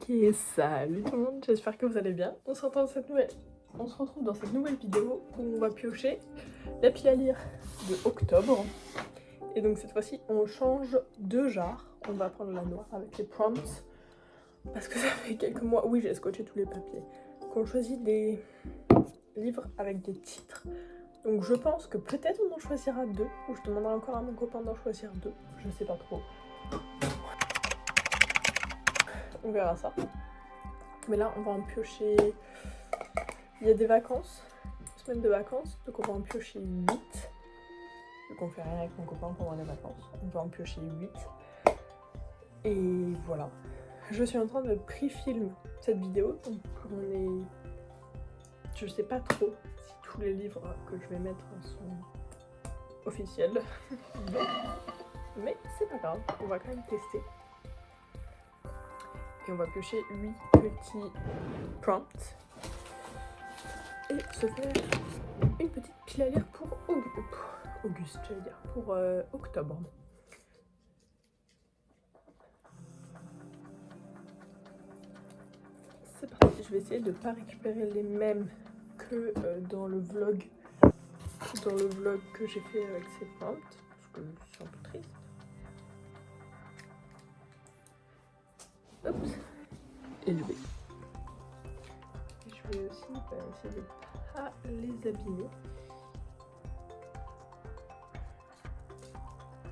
Ok, salut tout le monde, j'espère que vous allez bien. On se retrouve dans cette nouvelle vidéo où on va piocher la pile à lire de octobre. Et donc cette fois-ci, on change de jarre. On va prendre la noire avec les prompts. Parce que ça fait quelques mois, oui j'ai scotché tous les papiers, qu'on choisit des livres avec des titres. Donc je pense que peut-être on en choisira deux, ou je demanderai encore à mon copain d'en choisir deux, je sais pas trop. On verra ça. Mais là on va en piocher, il y a des vacances, semaine de vacances, donc on va en piocher 8. Vu qu'on fait rien avec mon copain pendant les vacances, on va en piocher 8. Et voilà. Je suis en train de pré-film cette vidéo, donc on est... Je sais pas trop si tous les livres que je vais mettre sont officiels. Mais c'est pas grave, on va quand même tester. Et on va piocher 8 petits prompts. Et se faire une petite pile à lire pour Auguste, j'allais dire, pour octobre. C'est parti, je vais essayer de ne pas récupérer les mêmes que dans le vlog que j'ai fait avec ces prompts, parce que c'est un peu triste. Oups, élevé. Et je vais aussi essayer de ne pas les abîmer.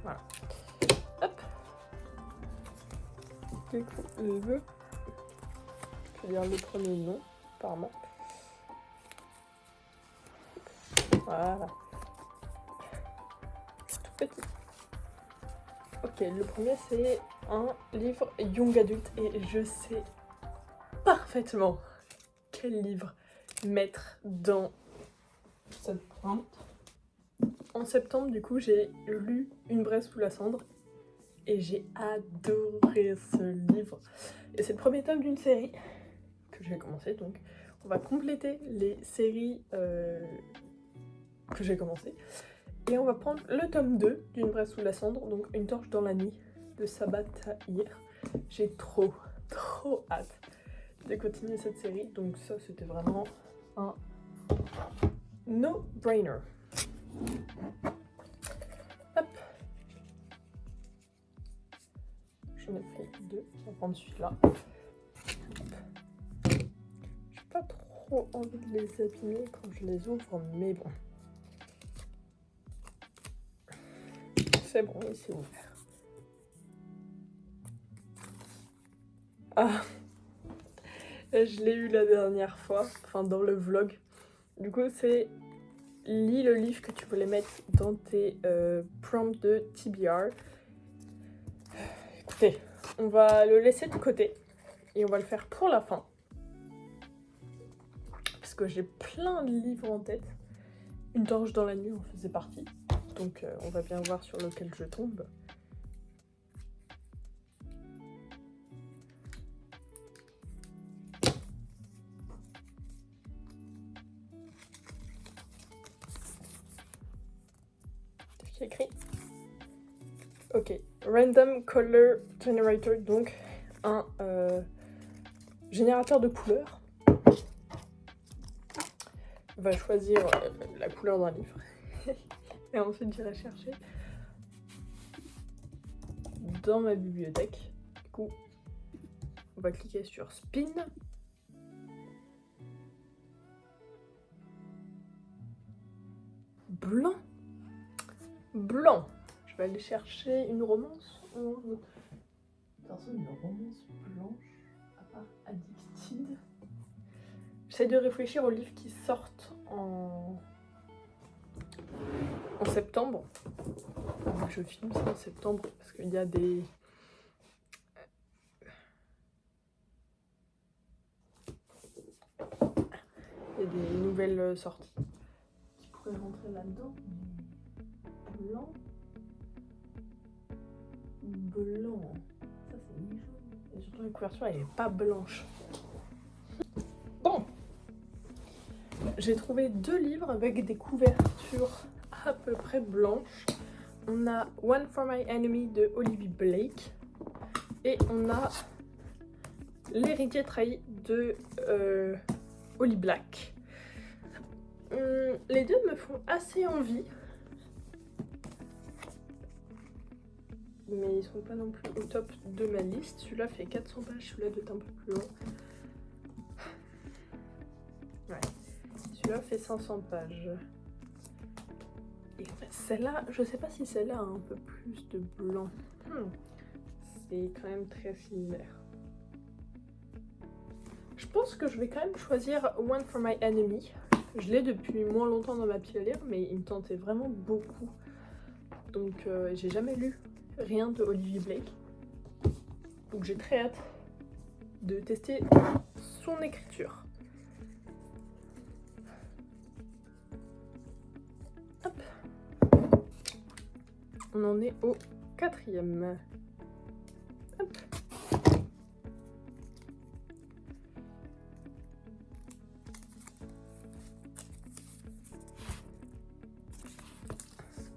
Voilà. Hop. Du coup, je veux lire le premier nom, apparemment. Voilà. Tout petit. Ok, le premier c'est un livre young adulte et je sais parfaitement quel livre mettre dans cette prompt. En septembre, du coup, j'ai lu Une braise sous la cendre et j'ai adoré ce livre. Et c'est le premier tome d'une série que j'ai commencé, donc on va compléter les séries que j'ai commencé. Et on va prendre le tome 2 d'Une braise sous la cendre, donc Une torche dans la nuit de Sabaa Tahir. J'ai trop hâte de continuer cette série, donc ça c'était vraiment un no-brainer. Hop. J'en ai pris 2, on va prendre celui-là. J'ai pas trop envie de les abîmer quand je les ouvre, mais bon. C'est bon, il s'est ouvert. Ah, je l'ai eu la dernière fois, enfin dans le vlog. Du coup, c'est lis le livre que tu voulais mettre dans tes prompts de TBR. Écoutez, on va le laisser de côté et on va le faire pour la fin. Parce que j'ai plein de livres en tête. Une torche dans la nuit en faisait partie. Donc on va bien voir sur lequel je tombe. Qu'est-ce qu'il y a écrit ? Ok, Random Color Generator, donc un générateur de couleurs. On va choisir la couleur d'un livre. Et ensuite j'irai chercher dans ma bibliothèque. Du coup, on va cliquer sur Spin. Blanc. Blanc. Je vais aller chercher une romance. Personne une romance blanche, à part Addicted. J'essaie de réfléchir aux livres qui sortent en septembre. Je filme ça en septembre parce qu'il y a des... Il y a des nouvelles sorties qui pourraient rentrer là-dedans. Blanc. Blanc. Ça c'est ni jaune. Et surtout la couverture elle est pas blanche. Bon. J'ai trouvé 2 livres avec des couvertures à peu près blanches. On a One for My Enemy de Olivia Blake. Et on a L'héritier trahi de Holly Black. Les deux me font assez envie. Mais ils sont pas non plus au top de ma liste. Celui-là fait 400 pages, celui-là doit être un peu plus long. Ouais. Celui-là fait 500 pages. Et celle-là, je sais pas si celle-là a un peu plus de blanc. C'est quand même très similaire. Je pense que je vais quand même choisir One for My Enemy. Je l'ai depuis moins longtemps dans ma pile à lire, mais il me tentait vraiment beaucoup. Donc j'ai jamais lu rien de Olivia Blake. Donc j'ai très hâte de tester son écriture. Hop. On en est au 4e. Hop.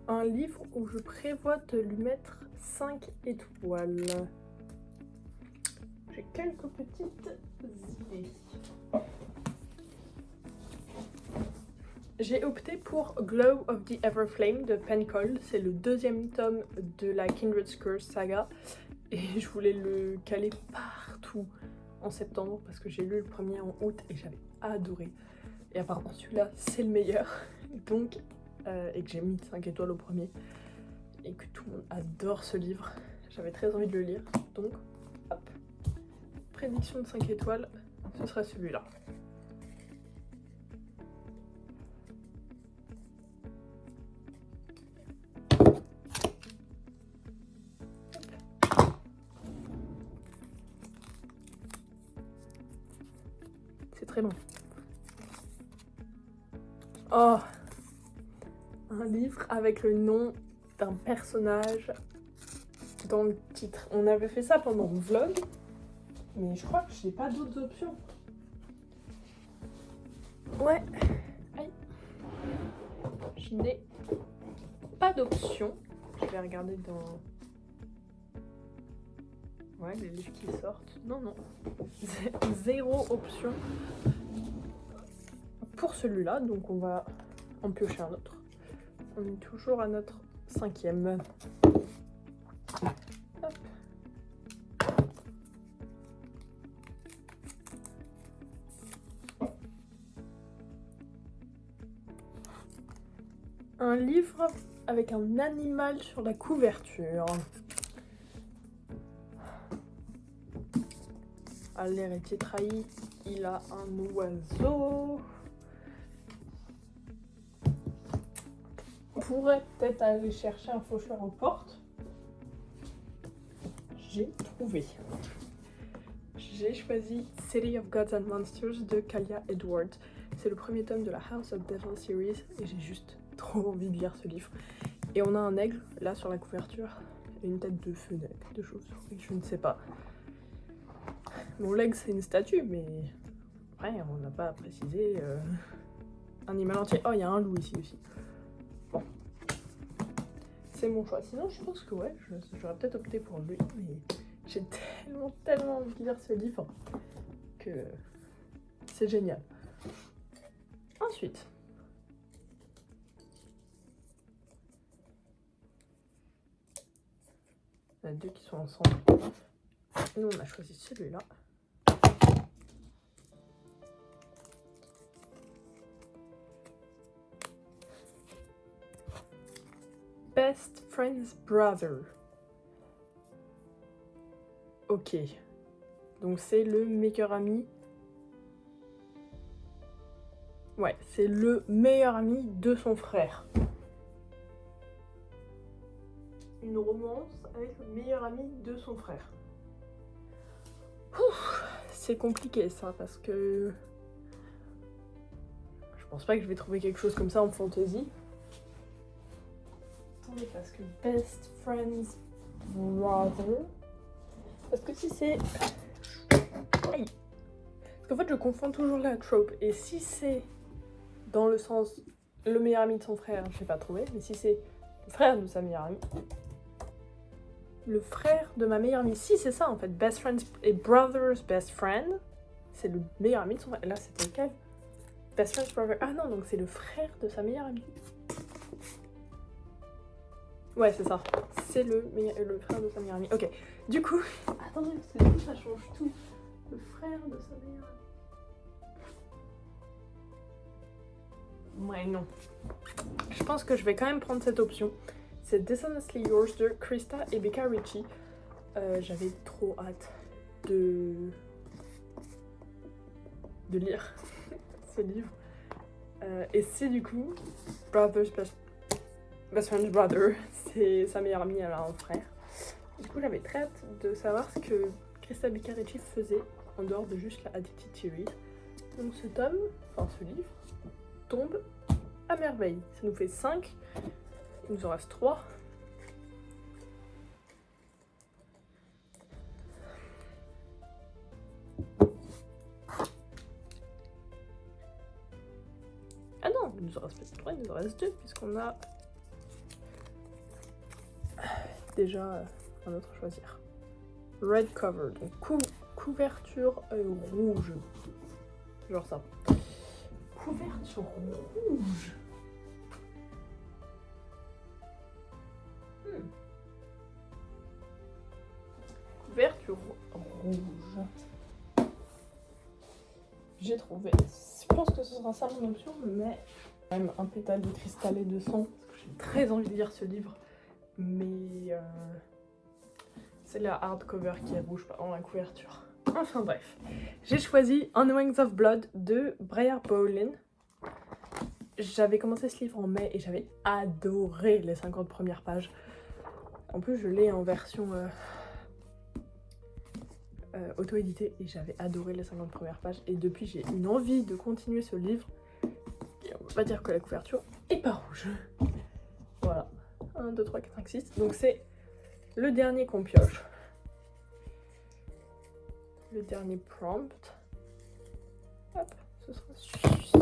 Un livre où je prévois de lui mettre 5 étoiles. J'ai quelques petites idées. J'ai opté pour Glow of the Everflame de Pencold. C'est le 2e tome de la Kindred Curse saga. Et je voulais le caler partout en septembre parce que j'ai lu le premier en août et j'avais adoré. Et apparemment celui-là c'est le meilleur. Donc, et que j'ai mis 5 étoiles au premier. Et que tout le monde adore ce livre. J'avais très envie de le lire. Donc, hop. Prédiction de 5 étoiles, ce sera celui-là. C'est très long. Oh, un livre avec le nom d'un personnage dans le titre. On avait fait ça pendant le vlog, mais je crois que j'ai pas d'autres options. Ouais, aïe. Je n'ai pas d'option. Je vais regarder dans... Ouais, les livres qui sortent. Non, non. Zéro option pour celui-là, donc on va en piocher un autre. On est toujours à notre 5e. Hop. Un livre avec un animal sur la couverture. Ah, l'héritier trahi, il a un oiseau. On pourrait peut-être aller chercher un faucheur aux portes. J'ai trouvé. J'ai choisi City of Gods and Monsters de Kalia Edward. C'est le premier tome de la House of Devil series et j'ai juste trop envie de lire ce livre. Et on a un aigle là sur la couverture et une tête de fenêtre, de chauve-souris, je ne sais pas. Mon l'aigle c'est une statue, mais ouais, on n'a pas précisé un animal entier. Oh, il y a un loup ici aussi. Bon, c'est mon choix. Sinon, je pense que ouais, j'aurais peut-être opté pour lui, mais j'ai tellement envie de lire ce livre que c'est génial. Ensuite, il y en a deux qui sont ensemble. Nous, on a choisi celui-là. Best Friend's Brother. Ok. Donc c'est le meilleur ami. Ouais, c'est le meilleur ami de son frère. Une romance avec le meilleur ami de son frère. C'est compliqué ça parce que je pense pas que je vais trouver quelque chose comme ça en fantasy. Attendez, parce que Best Friend's Brother. Parce que si c'est... Aïe. Parce qu'en fait je confonds toujours la trope. Et si c'est dans le sens le meilleur ami de son frère, je vais pas trouver. Mais si c'est le frère de sa meilleure amie, Le frère de ma meilleure amie. Si, c'est ça en fait. Best friend et brother's best friend. C'est le meilleur ami de son frère. Là, c'était lequel? Best friend's brother. Ah non, donc c'est le frère de sa meilleure amie. Ouais, c'est ça. C'est le frère de sa meilleure amie. Ok. Du coup, attendez, parce que du coup, ça change tout. Le frère de sa meilleure amie. Ouais, non. Je pense que je vais quand même prendre cette option. C'est Dishonestly Yours de Krista et Becca Ritchie. J'avais trop hâte de lire ce livre. Et c'est du coup Brother's Best Friend's Brother. C'est sa meilleure amie, elle a un frère. Du coup, j'avais très hâte de savoir ce que Krista Becca Ritchie faisait en dehors de juste la Addicted Series. Donc ce tome, enfin ce livre, tombe à merveille. Ça nous fait 5. Il nous en reste 3. Ah non, il nous en reste peut-être 3, il nous en reste 2, puisqu'on a déjà un autre à choisir. Red cover, donc couverture rouge. Genre ça. Couverture rouge. Couverture rouge. J'ai trouvé. Je pense que ce sera ça mon option, mais quand même un pétale de cristal et de sang, parce que j'ai très envie de lire ce livre, mais c'est la hardcover qui est rouge, pas dans la couverture. Enfin bref, j'ai choisi On the Wings of Blood de Briar Bowlin. J'avais commencé ce livre en mai et j'avais adoré les 50 premières pages. En plus, je l'ai en version auto-édité et j'avais adoré les 50 premières pages. Et depuis, j'ai une envie de continuer ce livre. Et on va dire que la couverture est pas rouge. Voilà. 1, 2, 3, 4, 5, 6. Donc c'est le dernier qu'on pioche. Le dernier prompt. Hop, ce sera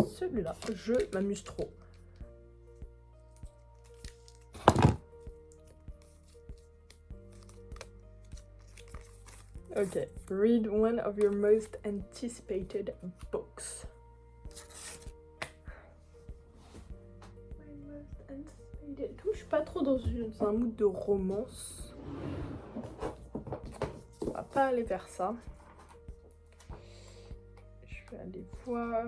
celui-là. Je m'amuse trop. Ok, read one of your most anticipated books. My most anticipated. Comme je suis pas trop dans un mood de romance, on va pas aller vers ça. Je vais aller voir.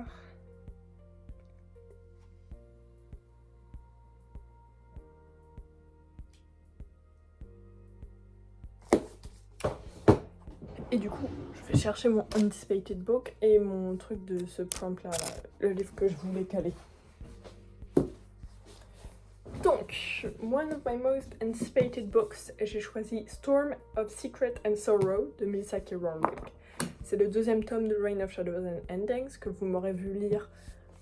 Et du coup, je vais chercher mon anticipated book et mon truc de ce prompt là, le livre que je voulais caler. Donc, one of my most anticipated books, j'ai choisi Storm of Secret and Sorrow de Melissa K. Rowling. C'est le deuxième tome de Reign of Shadows and Endings que vous m'aurez vu lire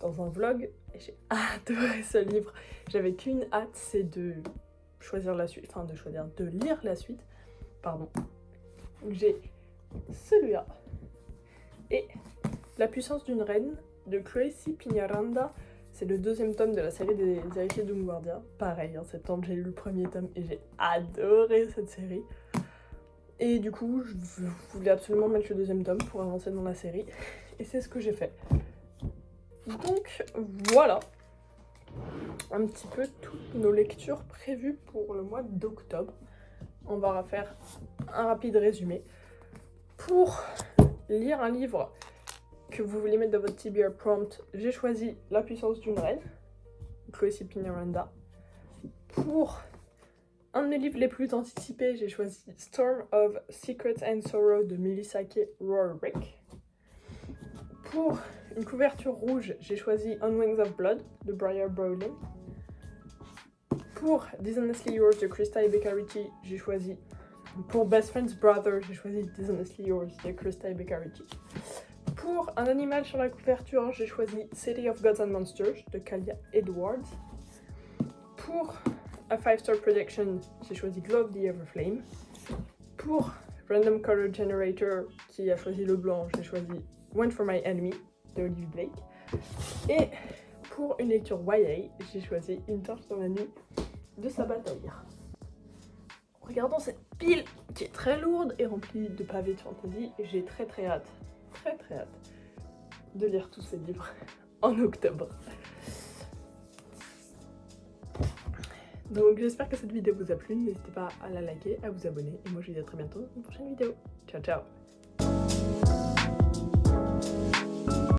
dans un vlog et j'ai adoré ce livre. J'avais qu'une hâte, c'est de choisir la suite, enfin de lire la suite, pardon. Donc j'ai celui-là et La puissance d'une reine de Tracy Piñaranda. C'est le deuxième tome de la série des héritiers d'Ungwardia. Pareil, en septembre j'ai lu le premier tome et j'ai adoré cette série. Et du coup, je voulais absolument mettre le deuxième tome pour avancer dans la série. Et c'est ce que j'ai fait. Donc voilà un petit peu toutes nos lectures prévues pour le mois d'octobre. On va refaire un rapide résumé. Pour lire un livre que vous voulez mettre dans votre TBR prompt, j'ai choisi La puissance d'une reine, Tracy Piñaranda. Pour un de mes livres les plus anticipés, j'ai choisi Storm of Secret and Sorrow de Melissa K. Rowling. Pour une couverture rouge, j'ai choisi On Wings of Blood de Briar Bowlin. Pour Dishonestly Yours de Krista et Becca Ritchie, j'ai choisi. Pour Best Friend's Brother, j'ai choisi Dishonestly Yours de Krista et Becca Ritchie. Pour un animal sur la couverture, j'ai choisi City of Gods and Monsters de Kalia Edwards. Pour A 5-Star Prediction, j'ai choisi Glow of the Everflame. Pour Random Color Generator, qui a choisi le blanc, j'ai choisi One for My Enemy de Olivia Blake. Et pour une lecture YA, j'ai choisi Une torche dans la nuit de Sabataïr. Regardons cette pile qui est très lourde et remplie de pavés de fantasy. Et j'ai très hâte, très hâte de lire tous ces livres en octobre. Donc j'espère que cette vidéo vous a plu, n'hésitez pas à la liker, à vous abonner et moi je vous dis à très bientôt dans une prochaine vidéo. Ciao ciao.